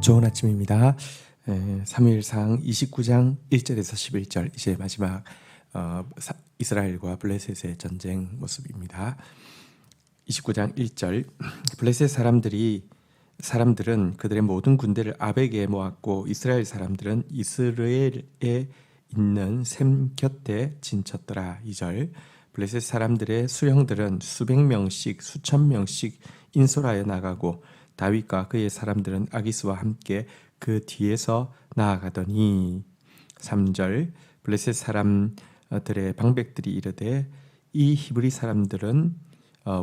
좋은 아침입니다. 사무엘상 29장 1절에서 11절 이제 마지막 이스라엘과 블레셋의 전쟁 모습입니다. 29장 1절 블레셋 사람들은 그들의 모든 군대를 아벡에 모았고 이스라엘 사람들은 이스라엘에 있는 셈 곁에 진쳤더라. 2절 블레셋 사람들의 수령들은 수백 명씩 수천 명씩 인솔하여 나가고 다윗과 그의 사람들은 아기스와 함께 그 뒤에서 나아가더니 3절 블레셋 사람들의 방백들이 이르되 이 히브리 사람들은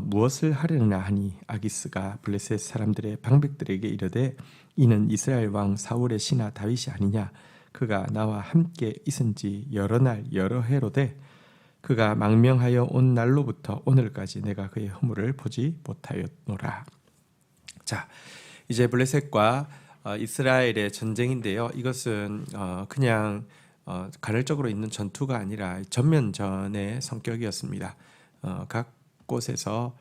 무엇을 하려나 하니 아기스가 블레셋 사람들의 방백들에게 이르되 이는 이스라엘 왕 사울의 신하 다윗이 아니냐 그가 나와 함께 있은 지 여러 날 여러 해로되 그가 망명하여 온 날로부터 오늘까지 내가 그의 허물을 보지 못하였노라. 자, 이제 블레셋과 이스라엘의 전쟁인데요. 이것은 그냥 간헐적으로 있는 전투가 아니라 전면전의 성격이었습니다. 각 곳에서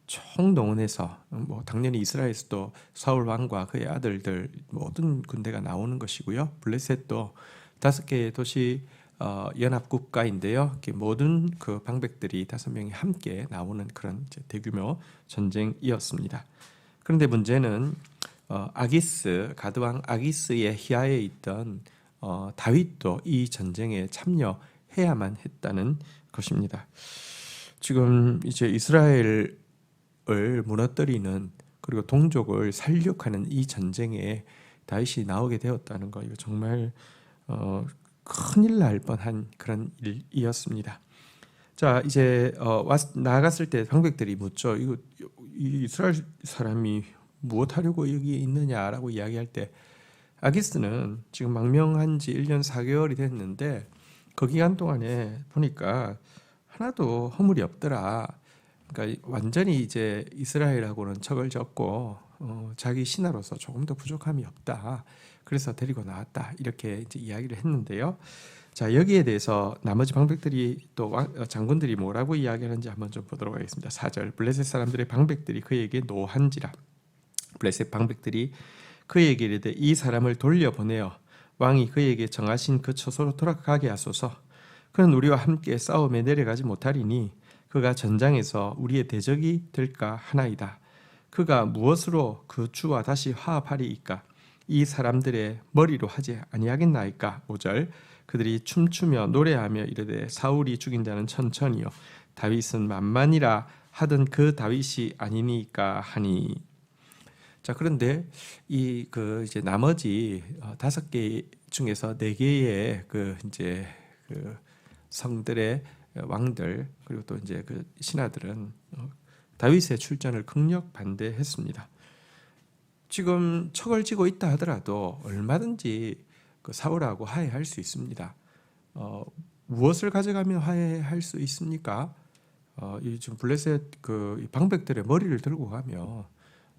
총동원해서 당연히 이스라엘에서도 사울 왕과 그의 아들들 모든 군대가 나오는 것이고요. 블레셋도 5개의 도시 연합국가인데요. 모든 그 방백들이 5명이 함께 나오는 그런 대규모 전쟁이었습니다. 그런데 문제는 가드왕 아기스의 희하에 있던 다윗도 이 전쟁에 참여해야만 했다는 것입니다. 지금 이제 이스라엘을 무너뜨리는 그리고 동족을 살육하는 이 전쟁에 다윗이 나오게 되었다는 거 이거 정말 큰일 날 뻔한 그런 일이었습니다. 자, 이제 나아갔을 때 방백들이 묻죠. 이 이스라엘 사람이 무엇하려고 여기 있느냐라고 이야기할 때 아기스는 지금 망명한 지 1년 4개월이 됐는데 그 기간 동안에 보니까 하나도 허물이 없더라. 그러니까 완전히 이제 이스라엘하고는 척을 졌고 자기 신하로서 조금 더 부족함이 없다. 그래서 데리고 나왔다. 이렇게 이제 이야기를 했는데요. 자, 여기에 대해서 나머지 방백들이 또 장군들이 뭐라고 이야기하는지 한번 좀 보도록 하겠습니다. 4절 블레셋 사람들의 방백들이 그에게 노한지라. 블레셋 방백들이 그에게 이르되 이 사람을 돌려보내어 왕이 그에게 정하신 그 처소로 돌아가게 하소서. 그는 우리와 함께 싸움에 내려가지 못하리니 그가 전장에서 우리의 대적이 될까 하나이다. 그가 무엇으로 그 주와 다시 화합하리이까? 이 사람들의 머리로 하지 아니하겠나이까? 5절 그들이 춤추며 노래하며 이르되 사울이 죽인 자는 천천히요 다윗은 만만이라 하던 그 다윗이 아니니까 하니. 자, 그런데 이제 나머지 5개 중에서 4개의 이제 성들의 왕들 그리고 또 이제 그 신하들은 다윗의 출전을 극력 반대했습니다. 지금 척을 지고 있다 하더라도 얼마든지 사울하고 화해할 수 있습니다. 무엇을 가져가면 화해할 수 있습니까? 지금 블레셋 방백들의 머리를 들고 가면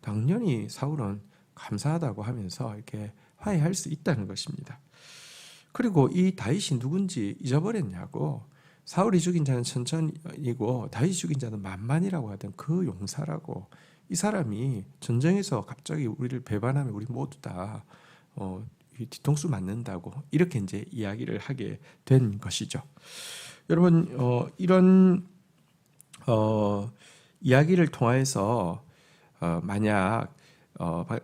당연히 사울은 감사하다고 하면서 이렇게 화해할 수 있다는 것입니다. 그리고 이 다윗이 누군지 잊어버렸냐고. 사울이 죽인 자는 천천히고 다윗이 죽인 자는 만만이라고 하던 그 용사라고. 이 사람이 전쟁에서 갑자기 우리를 배반하면 우리 모두 다 뒤통수 맞는다고 이렇게 이제 이야기를 하게 된 것이죠. 여러분 이런 이야기를 통해서 만약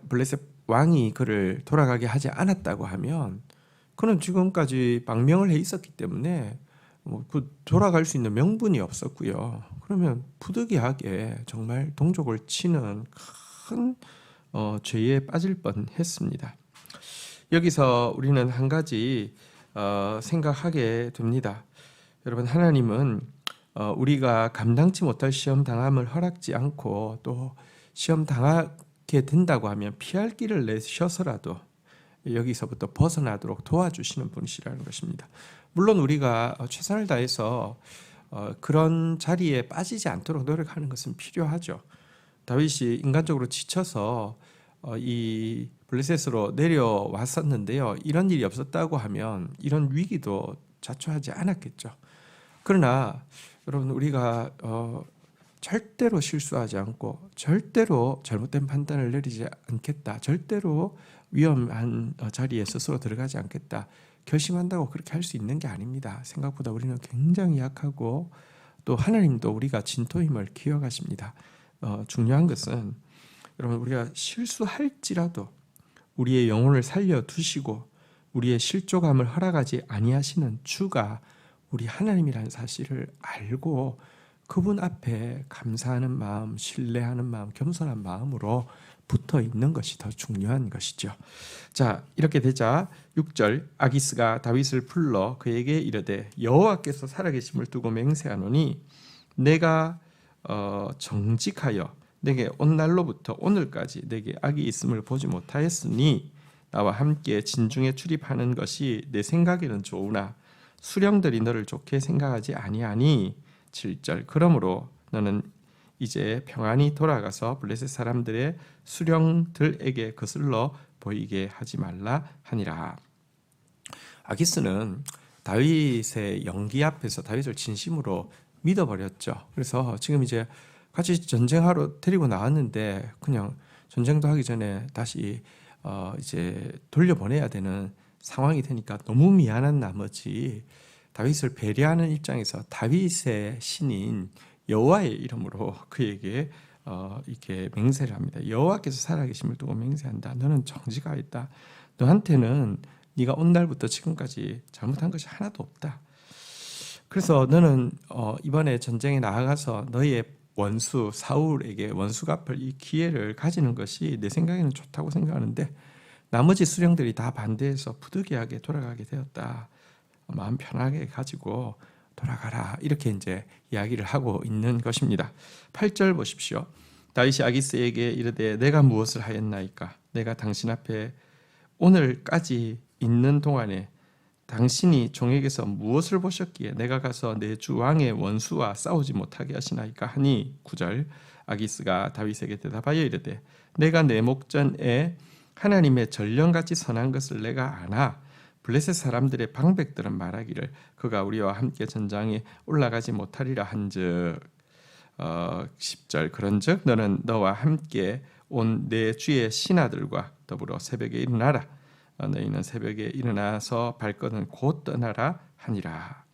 블레셋 왕이 그를 돌아가게 하지 않았다고 하면 그는 지금까지 망명을 해 있었기 때문에 돌아갈 수 있는 명분이 없었고요. 그러면 부득이하게 정말 동족을 치는 큰 죄에 빠질 뻔했습니다. 여기서 우리는 한 가지 생각하게 됩니다. 여러분, 하나님은 우리가 감당치 못할 시험 당함을 허락지 않고 또 시험 당하게 된다고 하면 피할 길을 내셔서라도 여기서부터 벗어나도록 도와주시는 분이시라는 것입니다. 물론 우리가 최선을 다해서 그런 자리에 빠지지 않도록 노력하는 것은 필요하죠. 다윗이 인간적으로 지쳐서 이 블레셋으로 내려왔었는데요. 이런 일이 없었다고 하면 이런 위기도 자초하지 않았겠죠. 그러나 여러분 우리가 절대로 실수하지 않고 절대로 잘못된 판단을 내리지 않겠다. 절대로 위험한 자리에 스스로 들어가지 않겠다. 결심한다고 그렇게 할 수 있는 게 아닙니다. 생각보다 우리는 굉장히 약하고 또 하나님도 우리가 진토임을 기억하십니다. 중요한 것은 여러분 우리가 실수할지라도 우리의 영혼을 살려두시고 우리의 실족함을 허락하지 아니하시는 주가 우리 하나님이라는 사실을 알고 그분 앞에 감사하는 마음, 신뢰하는 마음, 겸손한 마음으로 붙어 있는 것이 더 중요한 것이죠. 자, 이렇게 되자 6절 아기스가 다윗을 불러 그에게 이르되 여호와께서 살아계심을 두고 맹세하노니 내가 정직하여 내게 온 날로부터 오늘까지 내게 악이 있음을 보지 못하였으니 나와 함께 진중에 출입하는 것이 내 생각에는 좋으나 수령들이 너를 좋게 생각하지 아니하니 7절 그러므로 너는 이제 평안히 돌아가서 블레셋 사람들의 수령들에게 거슬러 보이게 하지 말라 하니라. 아기스는 다윗의 연기 앞에서 다윗을 진심으로 믿어버렸죠. 그래서 지금 이제 같이 전쟁하러 데리고 나왔는데 그냥 전쟁도 하기 전에 다시 이제 돌려보내야 되는 상황이 되니까 너무 미안한 나머지 다윗을 배려하는 입장에서 다윗의 신인 여호와의 이름으로 그에게 이렇게 맹세를 합니다. 여호와께서 살아계심을 두고 맹세한다. 너는 정직하였다. 너한테는 네가 온 날부터 지금까지 잘못한 것이 하나도 없다. 그래서 너는 이번에 전쟁에 나아가서 너의 원수 사울에게 원수 갚을 이 기회를 가지는 것이 내 생각에는 좋다고 생각하는데 나머지 수령들이 다 반대해서 부득이하게 돌아가게 되었다. 마음 편하게 가지고 돌아가라. 이렇게 이제 이야기를 하고 있는 것입니다. 8절 보십시오. 다윗이 아기스에게 이르되 내가 무엇을 하였나이까? 내가 당신 앞에 오늘까지 있는 동안에 당신이 종에게서 무엇을 보셨기에 내가 가서 내 주 왕의 원수와 싸우지 못하게 하시나이까 하니 9절 아기스가 다윗에게 대답하여 이르되 내가 내 목전에 하나님의 전령같이 선한 것을 내가 아나 블레셋 사람들의 방백들은 말하기를 그가 우리와 함께 전장에 올라가지 못하리라 한즉 10절 그런즉 너는 너와 함께 온 내 주의 신하들과 더불어 새벽에 일어나라 너희는 새벽에 일어나서 발걸음을 곧 떠나라 하니라.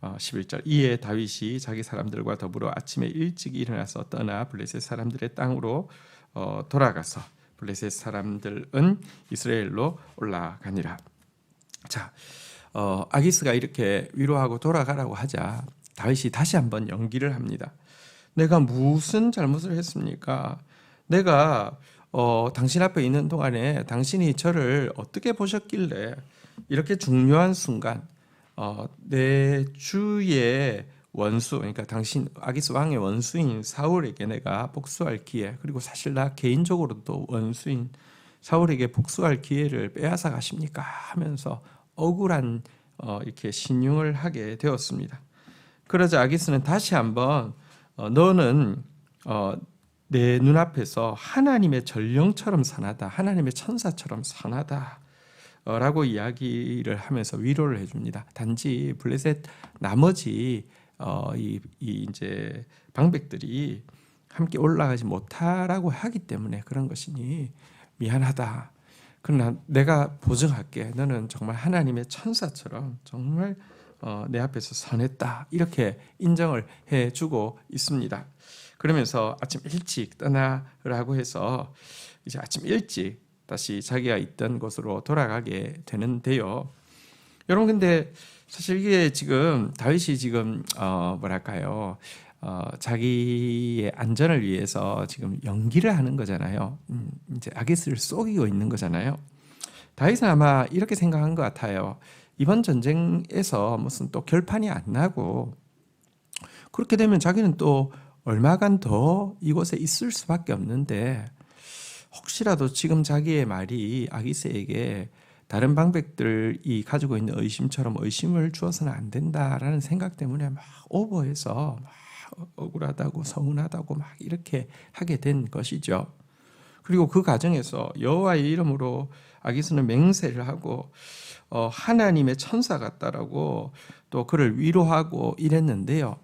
11절 이에 다윗이 자기 사람들과 더불어 아침에 일찍 일어나서 떠나 블레셋 사람들의 땅으로 돌아가서 블레셋 사람들은 이스라엘로 올라가니라. 자, 아기스가 이렇게 위로하고 돌아가라고 하자 다윗이 다시 한번 연기를 합니다. 내가 무슨 잘못을 했습니까? 내가 당신 앞에 있는 동안에 당신이 저를 어떻게 보셨길래 이렇게 중요한 순간 내 주의 원수, 그러니까 당신 아기스 왕의 원수인 사울에게 내가 복수할 기회, 그리고 사실 나 개인적으로도 원수인 사울에게 복수할 기회를 빼앗아 가십니까? 하면서 억울한 이렇게 신용을 하게 되었습니다. 그러자 아기스는 다시 한번 너는 내 눈앞에서 하나님의 전령처럼 선하다, 하나님의 천사처럼 선하다 라고 이야기를 하면서 위로를 해줍니다. 단지 블레셋 나머지 이 이제 방백들이 함께 올라가지 못하라고 하기 때문에 그런 것이니 미안하다. 그러나 내가 보증할게. 너는 정말 하나님의 천사처럼 정말 내 앞에서 선했다. 이렇게 인정을 해주고 있습니다. 그러면서 아침 일찍 떠나라고 해서 이제 아침 일찍 다시 자기가 있던 곳으로 돌아가게 되는데요. 여러분 근데 사실 이게 지금 다윗이 지금 뭐랄까요? 자기의 안전을 위해서 지금 연기를 하는 거잖아요. 이제 아기스를 속이고 있는 거잖아요. 다윗은 아마 이렇게 생각한 것 같아요. 이번 전쟁에서 무슨 또 결판이 안 나고 그렇게 되면 자기는 또 얼마간 더 이곳에 있을 수밖에 없는데 혹시라도 지금 자기의 말이 아기스에게 다른 방백들이 가지고 있는 의심처럼 의심을 주어서는 안 된다라는 생각 때문에 막 오버해서 막 억울하다고 서운하다고 막 이렇게 하게 된 것이죠. 그리고 그 과정에서 여호와의 이름으로 아기스는 맹세를 하고 하나님의 천사 같다라고 또 그를 위로하고 이랬는데요.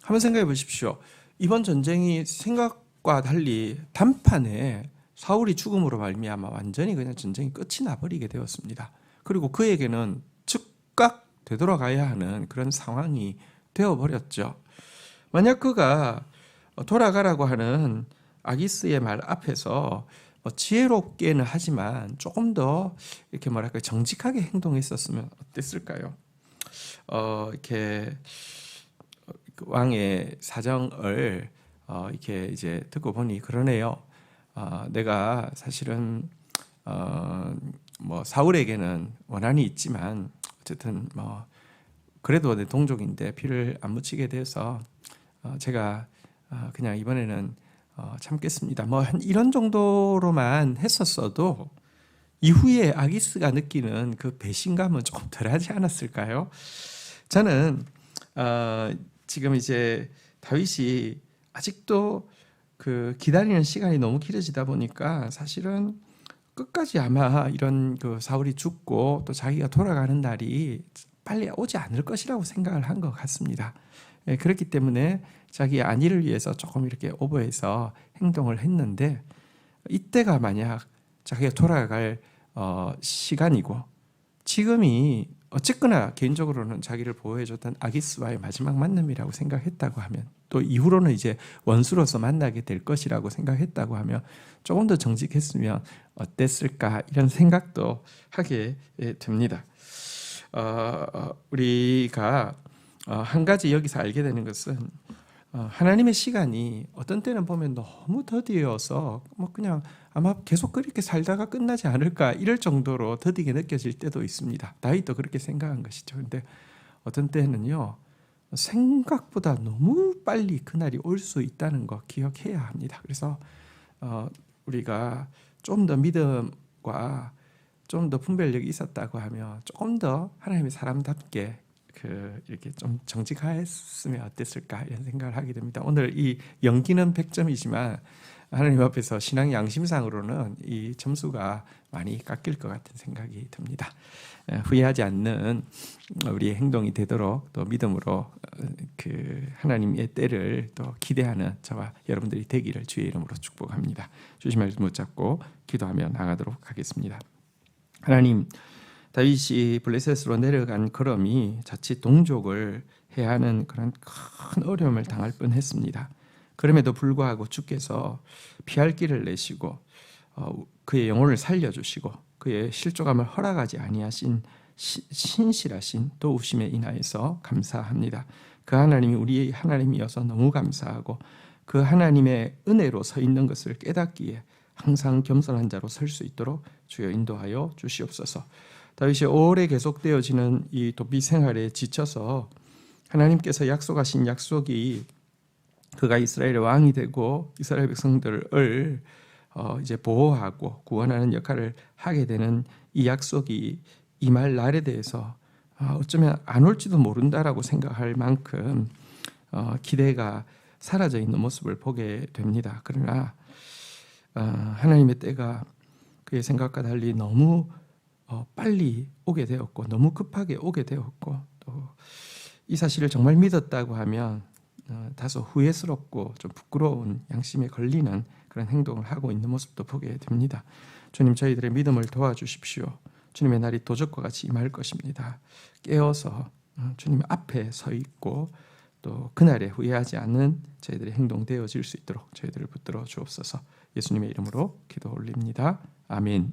한번 생각해 보십시오. 이번 전쟁이 생각과 달리 단판에 사울이 죽음으로 말미암아 완전히 그냥 전쟁이 끝이 나버리게 되었습니다. 그리고 그에게는 즉각 되돌아가야 하는 그런 상황이 되어버렸죠. 만약 그가 돌아가라고 하는 아기스의 말 앞에서 지혜롭게는 하지만 조금 더 이렇게 뭐랄까 정직하게 행동했었으면 어땠을까요? 이렇게 왕의 사정을 이렇게 이제 듣고 보니 그러네요. 내가 사실은 뭐 사울에게는 원한이 있지만 어쨌든 뭐 그래도 내 동족인데 피를 안 묻히게 돼서 제가 그냥 이번에는 참겠습니다. 뭐 한 이런 정도로만 했었어도 이후에 아기스가 느끼는 그 배신감은 조금 덜하지 않았을까요? 저는 지금 이제 다윗이 아직도 그 기다리는 시간이 너무 길어지다 보니까 사실은 끝까지 아마 이런 그 사울이 죽고 또 자기가 돌아가는 날이 빨리 오지 않을 것이라고 생각을 한 것 같습니다. 그렇기 때문에 자기의 안위를 위해서 조금 이렇게 오버해서 행동을 했는데 이때가 만약 자기가 돌아갈 시간이고 지금이 어쨌거나 개인적으로는 자기를 보호해줬던 아기스와의 마지막 만남이라고 생각했다고 하면 또 이후로는 이제 원수로서 만나게 될 것이라고 생각했다고 하면 조금 더 정직했으면 어땠을까 이런 생각도 하게 됩니다. 우리가 한 가지 여기서 알게 되는 것은 하나님의 시간이 어떤 때는 보면 너무 더디어서 뭐 그냥 아마 계속 그렇게 살다가 끝나지 않을까 이럴 정도로 더디게 느껴질 때도 있습니다. 다윗도 그렇게 생각한 것이죠. 근데 어떤 때는요 생각보다 너무 빨리 그날이 올 수 있다는 거 기억해야 합니다. 그래서 우리가 좀 더 믿음과 좀 더 분별력이 있었다고 하면 조금 더 하나님의 사람답게 이렇게 좀 정직했으면 어땠을까 이런 생각을 하게 됩니다. 오늘 이 연기는 100점이지만 하나님 앞에서 신앙 양심상으로는 이 점수가 많이 깎일 것 같은 생각이 듭니다. 후회하지 않는 우리의 행동이 되도록 또 믿음으로 그 하나님의 때를 또 기대하는 저와 여러분들이 되기를 주의 이름으로 축복합니다. 주신 말씀 붙잡고 기도하며 나가도록 하겠습니다. 하나님, 다윗이 블레셋으로 내려간 걸음이 자칫 동족을 해야 하는 그런 큰 어려움을 당할 뻔했습니다. 그럼에도 불구하고 주께서 피할 길을 내시고 그의 영혼을 살려주시고 그의 실족함을 허락하지 아니하신 신실하신 도우심에 인하여서 감사합니다. 그 하나님이 우리의 하나님이어서 너무 감사하고 그 하나님의 은혜로 서 있는 것을 깨닫기에 항상 겸손한 자로 설 수 있도록 주여 인도하여 주시옵소서. 다윗이 오래 계속되어지는 이 도피 생활에 지쳐서 하나님께서 약속하신 약속이 그가 이스라엘의 왕이 되고 이스라엘 백성들을 이제 보호하고 구원하는 역할을 하게 되는 이 약속이 임할 날에 대해서 어쩌면 안 올지도 모른다라고 생각할 만큼 기대가 사라져 있는 모습을 보게 됩니다. 그러나 하나님의 때가 그의 생각과 달리 너무 빨리 오게 되었고 너무 급하게 오게 되었고 또 이 사실을 정말 믿었다고 하면 다소 후회스럽고 좀 부끄러운 양심에 걸리는 그런 행동을 하고 있는 모습도 보게 됩니다. 주님, 저희들의 믿음을 도와주십시오. 주님의 날이 도적과 같이 임할 것입니다. 깨어서 주님 앞에 서 있고 또 그날에 후회하지 않는 저희들의 행동 되어질 수 있도록 저희들을 붙들어 주옵소서. 예수님의 이름으로 기도 올립니다. 아멘.